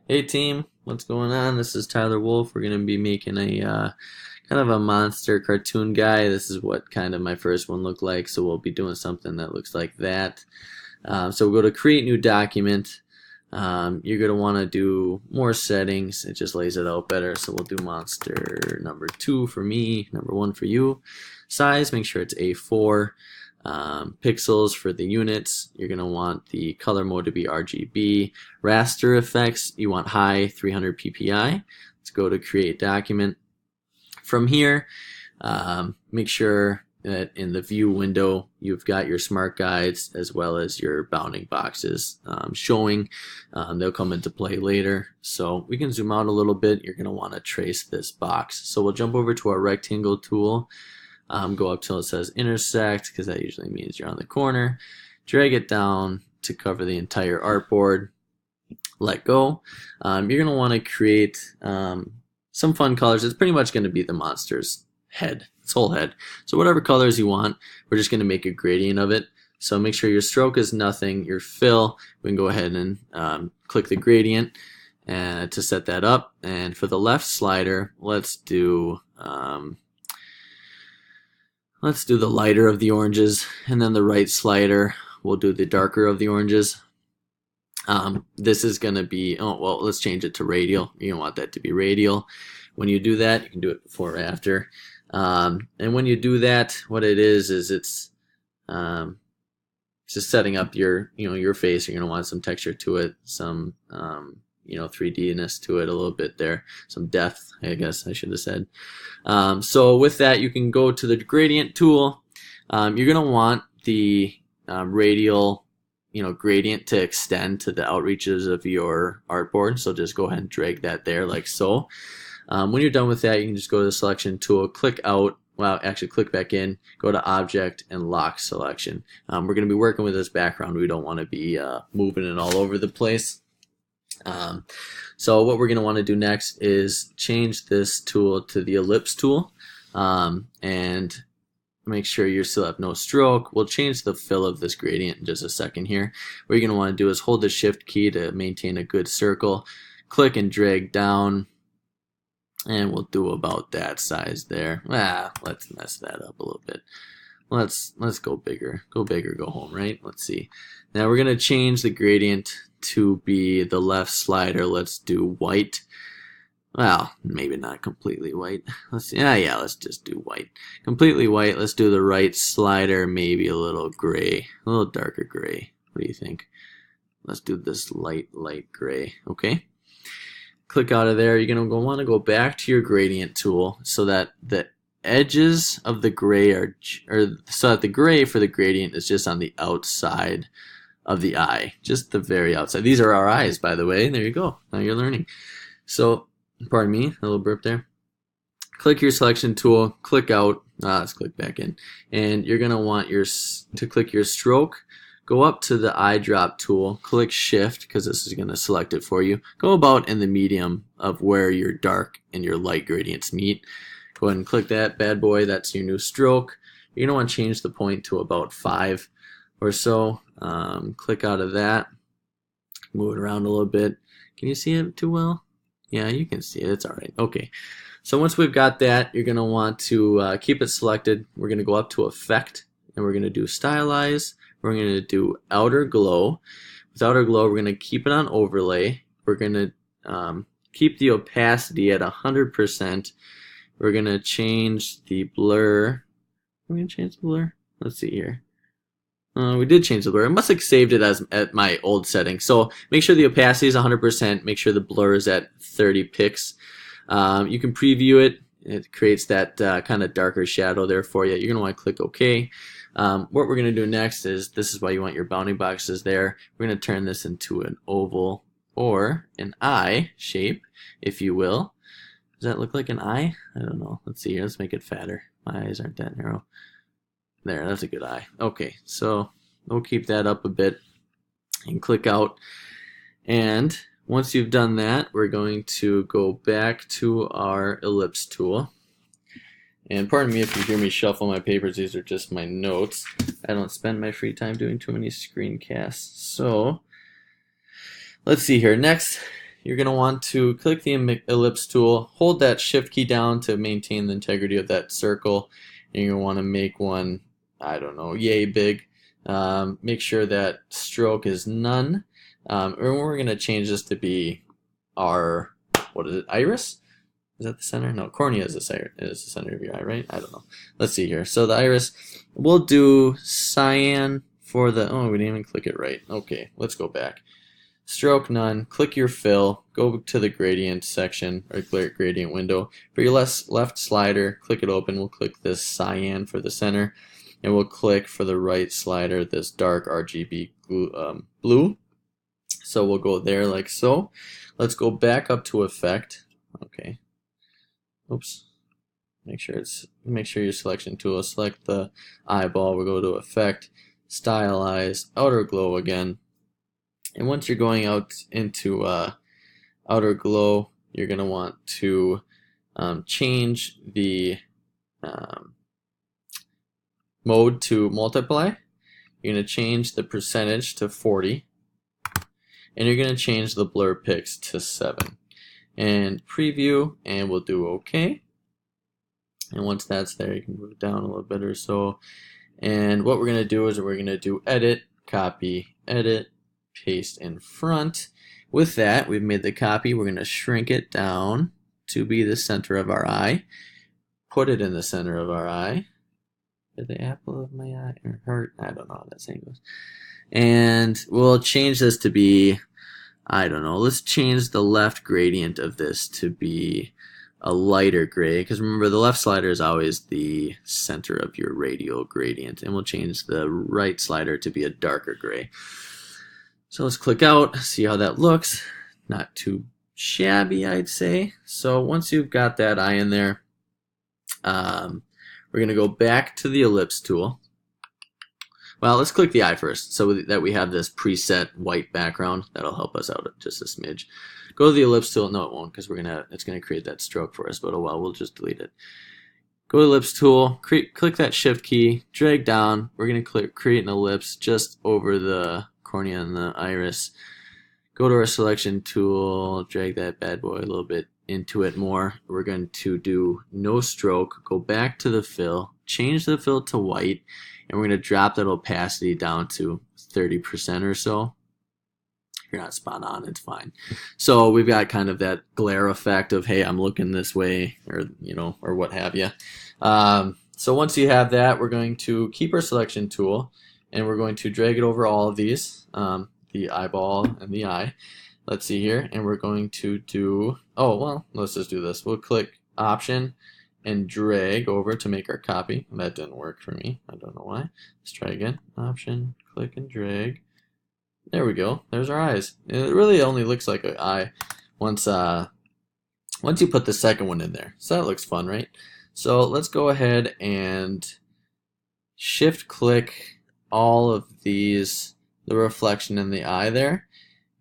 Hey team, what's going on? This is Tyler Wolf. We're going to be making a kind of a monster cartoon guy. This is what kind of my first one looked like, so we'll be doing something that looks like that. So we'll go to create new document. You're going to want to do more settings. It just lays it out better. So we'll do monster number 2 for me, number 1 for you. Size, make sure it's A4. Pixels for the units, you're going to want the color mode to be RGB. Raster effects, you want high 300 ppi. Let's go to create document. From here, make sure that in the view window you've got your smart guides as well as your bounding boxes showing. They'll come into play later. So we can zoom out a little bit. You're going to want to trace this box. So we'll jump over to our rectangle tool. Go up till it says intersect, because that usually means you're on the corner. Drag it down to cover the entire artboard. Let go. You're going to want to create some fun colors. It's pretty much going to be the monster's head, its whole head. So whatever colors you want, we're just going to make a gradient of it. So make sure your stroke is nothing. Your fill, we can go ahead and click the gradient to set that up. And for the left slider, let's do the lighter of the oranges, and then the right slider, we'll do the darker of the oranges. This is going to be, let's change it to radial. You don't want that to be radial. When you do that, you can do it before or after. And when you do that, what it is it's just setting up your face. You're going to want some texture to it, some 3D-ness to it a little bit there, some depth, I guess I should have said. So with that, you can go to the gradient tool. You're going to want the radial gradient to extend to the outreaches of your artboard. So just go ahead and drag that there like so. When you're done with that, you can just go to the selection tool, click out, click back in, go to object and lock selection. We're going to be working with this background. We don't want to be moving it all over the place. So what we're going to want to do next is change this tool to the ellipse tool, and make sure you still have no stroke. We'll change the fill of this gradient in just a second here. What you're going to want to do is hold the shift key to maintain a good circle, click and drag down, and we'll do about that size there. Let's mess that up a little bit. Let's go bigger, go home, right? Let's see. Now we're going to change the gradient to be the left slider. Let's do white. Well, maybe not completely white. Let's see. Yeah, let's just do white. Completely white. Let's do the right slider, maybe a little gray, a little darker gray. What do you think? Let's do this light gray. Okay. Click out of there. You're going to want to go back to your gradient tool so that the edges of the gray so that the gray for the gradient is just on the outside of the eye, just the very outside. These are our eyes, by the way. There you go. Now you're learning. So, pardon me, a little burp there. Click your selection tool, click out. Let's click back in, and you're gonna want to click your stroke. Go up to the eyedrop tool, click shift, because this is gonna select it for you. Go about in the medium of where your dark and your light gradients meet. Go ahead and click that bad boy. That's your new stroke. You're gonna want to change the point to about 5 or so. Click out of that, move it around a little bit. Can you see it too well? Yeah, you can see it. It's all right. Okay. So once we've got that, you're going to want to keep it selected. We're going to go up to Effect, and we're going to do Stylize. We're going to do Outer Glow. With Outer Glow, we're going to keep it on Overlay. We're going to keep the opacity at 100%. We're going to change the blur. We're going to change the blur. Let's see here. We did change the blur. I must have saved it as at my old setting. So make sure the opacity is 100%. Make sure the blur is at 30 pix. You can preview it. It creates that kind of darker shadow there for you. You're going to want to click OK. What we're going to do next is, this is why you want your bounding boxes there. We're going to turn this into an oval or an eye shape, if you will. Does that look like an eye? I don't know. Let's see here. Let's make it fatter. My eyes aren't that narrow. There, that's a good eye. Okay, so we'll keep that up a bit and click out. And once you've done that, we're going to go back to our ellipse tool. And pardon me if you hear me shuffle my papers, these are just my notes. I don't spend my free time doing too many screencasts. So let's see here. Next, you're going to want to click the ellipse tool, hold that shift key down to maintain the integrity of that circle, and you're going to want to make one, I don't know, yay big. Make sure that stroke is none. And we're going to change this to be our, what is it, iris? Is that the center? No, cornea is the center of your eye, right? I don't know. Let's see here. So the iris, we'll do cyan for the, oh, we didn't even click it right. Okay, let's go back. Stroke none, click your fill, go to the gradient section, or gradient window. For your left slider, click it open. We'll click this cyan for the center, and we'll click for the right slider this dark RGB blue. So we'll go there like so. Let's go back up to effect. Okay. Oops. Make sure your selection tool. Select the eyeball. We'll go to effect, stylize, outer glow again. And once you're going out into outer glow, you're going to want to change the mode to multiply. You're going to change the percentage to 40. And you're going to change the blur pix to 7. And preview, and we'll do OK. And once that's there, you can move it down a little bit or so. And what we're going to do is we're going to do edit, copy, edit, paste in front. With that, we've made the copy. We're going to shrink it down to be the center of our eye. Put it in the center of our eye. The apple of my eye, or heart, I don't know how that saying goes. And we'll change this to be, I don't know, let's change the left gradient of this to be a lighter gray, because remember the left slider is always the center of your radial gradient, and we'll change the right slider to be a darker gray. So let's click out, see how that looks. Not too shabby, I'd say. So once you've got that eye in there, we're going to go back to the ellipse tool. Well, let's click the eye first so that we have this preset white background. That'll help us out just a smidge. Go to the ellipse tool. No, it won't, because it's going to create that stroke for us, but oh well, we'll just delete it. Go to the ellipse tool, click that shift key, drag down. We're going to create an ellipse just over the cornea and the iris. Go to our selection tool, drag that bad boy a little bit into it more. We're going to do no stroke, go back to the fill, change the fill to white, and we're going to drop that opacity down to 30% or so. If you're not spot on, it's fine. So we've got kind of that glare effect of, hey, I'm looking this way, or or what have you. So once you have that, we're going to keep our selection tool, and we're going to drag it over all of these, the eyeball and the eye. Let's see here, and we're going to do, oh, well, let's just do this. We'll click Option and drag over to make our copy. That didn't work for me. I don't know why. Let's try again. Option, click and drag. There we go. There's our eyes. It really only looks like an eye once you put the second one in there. So that looks fun, right? So let's go ahead and shift click all of these, the reflection in the eye there.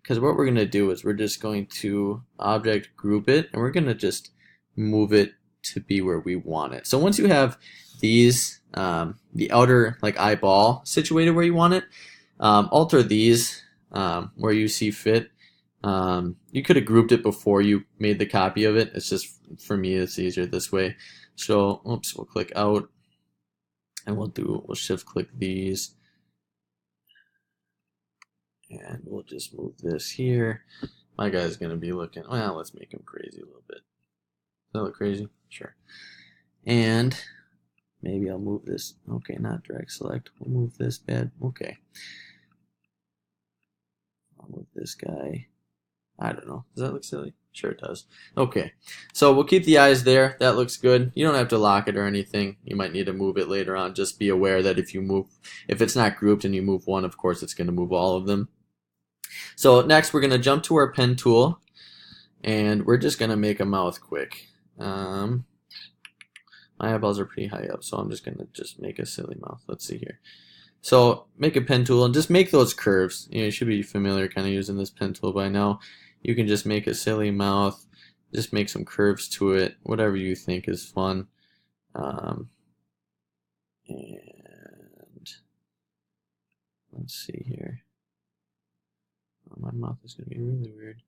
Because what we're going to do is we're just going to object group it, and we're going to just move it to be where we want it. So once you have these, the outer like eyeball situated where you want it, alter these where you see fit. You could have grouped it before you made the copy of it. It's just, for me, it's easier this way. So, oops, we'll click out, and we'll shift click these. And we'll just move this here. My guy's going to be looking, well, let's make him crazy a little bit. Does that look crazy? Sure. And maybe I'll move this. Okay, not drag select. We'll move this bad. Okay. I'll move this guy. I don't know. Does that look silly? Sure it does. Okay. So we'll keep the eyes there. That looks good. You don't have to lock it or anything. You might need to move it later on. Just be aware that if it's not grouped and you move one, of course it's going to move all of them. So next we're going to jump to our pen tool, and we're just going to make a mouth quick. My eyeballs are pretty high up, so I'm just going to make a silly mouth. Let's see here. So make a pen tool and just make those curves. You should be familiar kind of using this pen tool by now. You can just make a silly mouth, just make some curves to it, whatever you think is fun. And let's see here. My mouth is going to be really weird.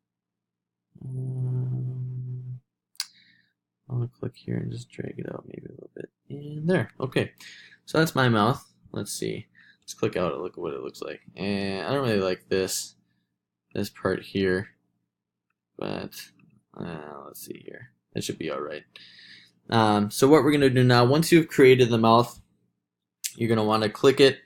I'll click here and just drag it out maybe a little bit. And there. Okay. So that's my mouth. Let's see. Let's click out and look at what it looks like. And I don't really like this part here. But let's see here. That should be alright. So what we're going to do now, once you've created the mouth, you're going to want to click it.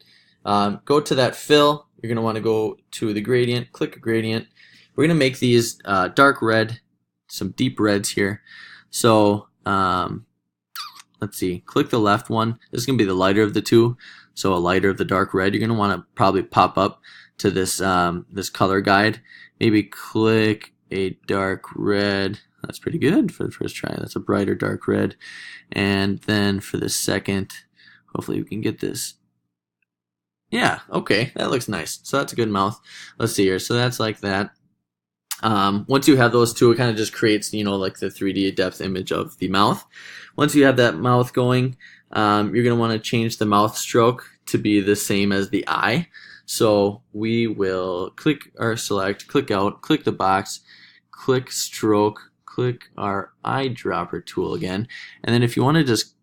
Go to that fill. You're going to want to go to the gradient. Click a gradient. We're going to make these dark red, some deep reds here. So let's see. Click the left one. This is going to be the lighter of the two. So a lighter of the dark red. You're going to want to probably pop up to this this color guide. Maybe click a dark red. That's pretty good for the first try. That's a brighter dark red. And then for the second, hopefully we can get this. Yeah, okay, that looks nice. So that's a good mouth. Let's see here. So that's like that. Once you have those two, it kind of just creates, you know, like the 3D depth image of the mouth. Once you have that mouth going, you're going to want to change the mouth stroke to be the same as the eye. So we will click our select, click out, click the box, click stroke, click our eyedropper tool again. And then if you want to just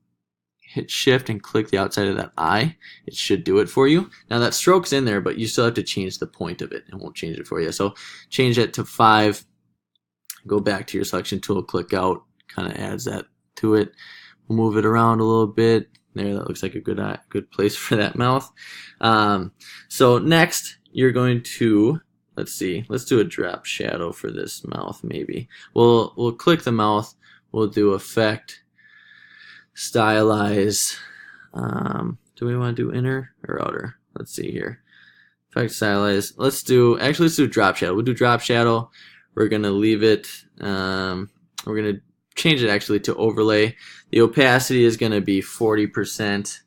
hit shift and click the outside of that eye, it should do it for you. Now that stroke's in there, but you still have to change the point of it. It won't change it for you. So change it to 5, go back to your selection tool, click out, kind of adds that to it. We'll move it around a little bit. There, that looks like a good place for that mouth. So next, you're going to, let's see, let's do a drop shadow for this mouth maybe. We'll click the mouth, we'll do effect, stylize. Do we want to do inner or outer? Let's see here. Effect, stylize. Let's do drop shadow. We'll do drop shadow. We're gonna leave it. We're gonna change it actually to overlay. The opacity is gonna be 40%.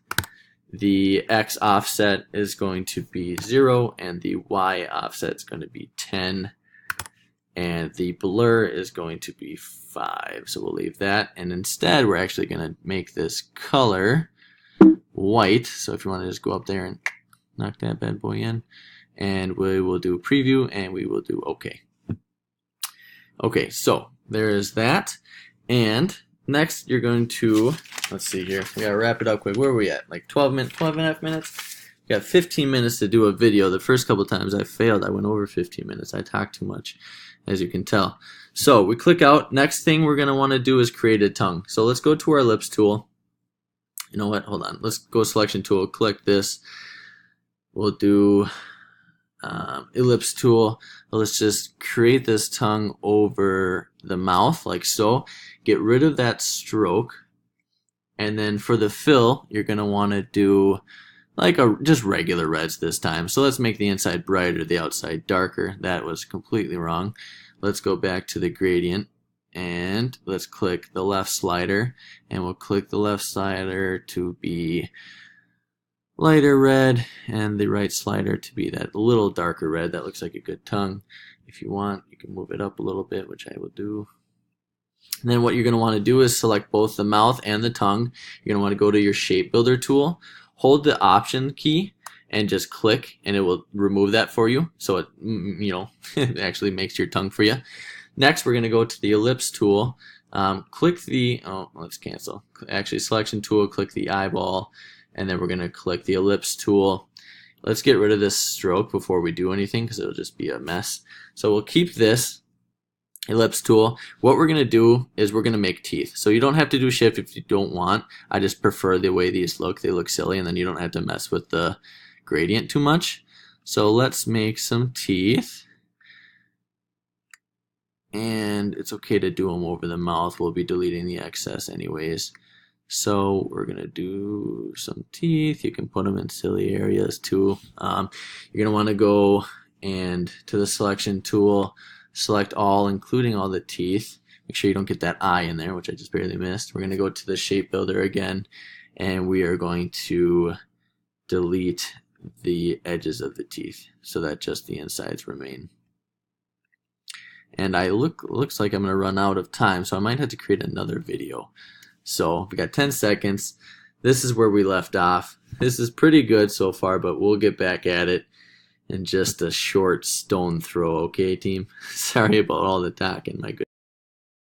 The X offset is going to be 0, and the Y offset is going to be 10. And the blur is going to be 5. So we'll leave that. And instead, we're actually going to make this color white. So if you want to just go up there and knock that bad boy in. And we will do preview, and we will do OK. Okay, so there is that. And next, you're going to, let's see here. We got to wrap it up quick. Where are we at? Like 12 and a half minutes? We got 15 minutes to do a video. The first couple times I failed, I went over 15 minutes. I talked too much, as you can tell. So we click out. Next thing we're going to want to do is create a tongue. So let's go to our ellipse tool. You know what? Hold on. Let's go selection tool. Click this. We'll do ellipse tool. Let's just create this tongue over the mouth like so. Get rid of that stroke. And then for the fill, you're going to want to do like just regular reds this time. So let's make the inside brighter, the outside darker. That was completely wrong. Let's go back to the gradient and let's click the left slider, and we'll click the left slider to be lighter red and the right slider to be that little darker red. That looks like a good tongue. If you want, you can move it up a little bit, which I will do. And then what you're going to want to do is select both the mouth and the tongue. You're going to want to go to your shape builder tool, hold the option key, and just click, and it will remove that for you. So it, you know, it actually makes your tongue for you. Next, we're going to go to the ellipse tool. Click the, let's cancel. Actually, selection tool, click the eyeball, and then we're going to click the ellipse tool. Let's get rid of this stroke before we do anything because it'll just be a mess. So we'll keep this ellipse tool. What we're going to do is we're going to make teeth. So you don't have to do shift if you don't want. I just prefer the way these look. They look silly, and then you don't have to mess with the gradient too much. So let's make some teeth. And it's okay to do them over the mouth. We'll be deleting the excess anyways. So we're going to do some teeth. You can put them in silly areas too. You're going to want to go and to the selection tool, select all, including all the teeth. Make sure you don't get that eye in there, which I just barely missed. We're going to go to the shape builder again, and we are going to delete the edges of the teeth so that just the insides remain. And looks like I'm going to run out of time, so I might have to create another video. So we got 10 seconds. This is where we left off. This is pretty good so far, but we'll get back at it. and just a short stone throw. Okay, team? Sorry about all the talking, my good.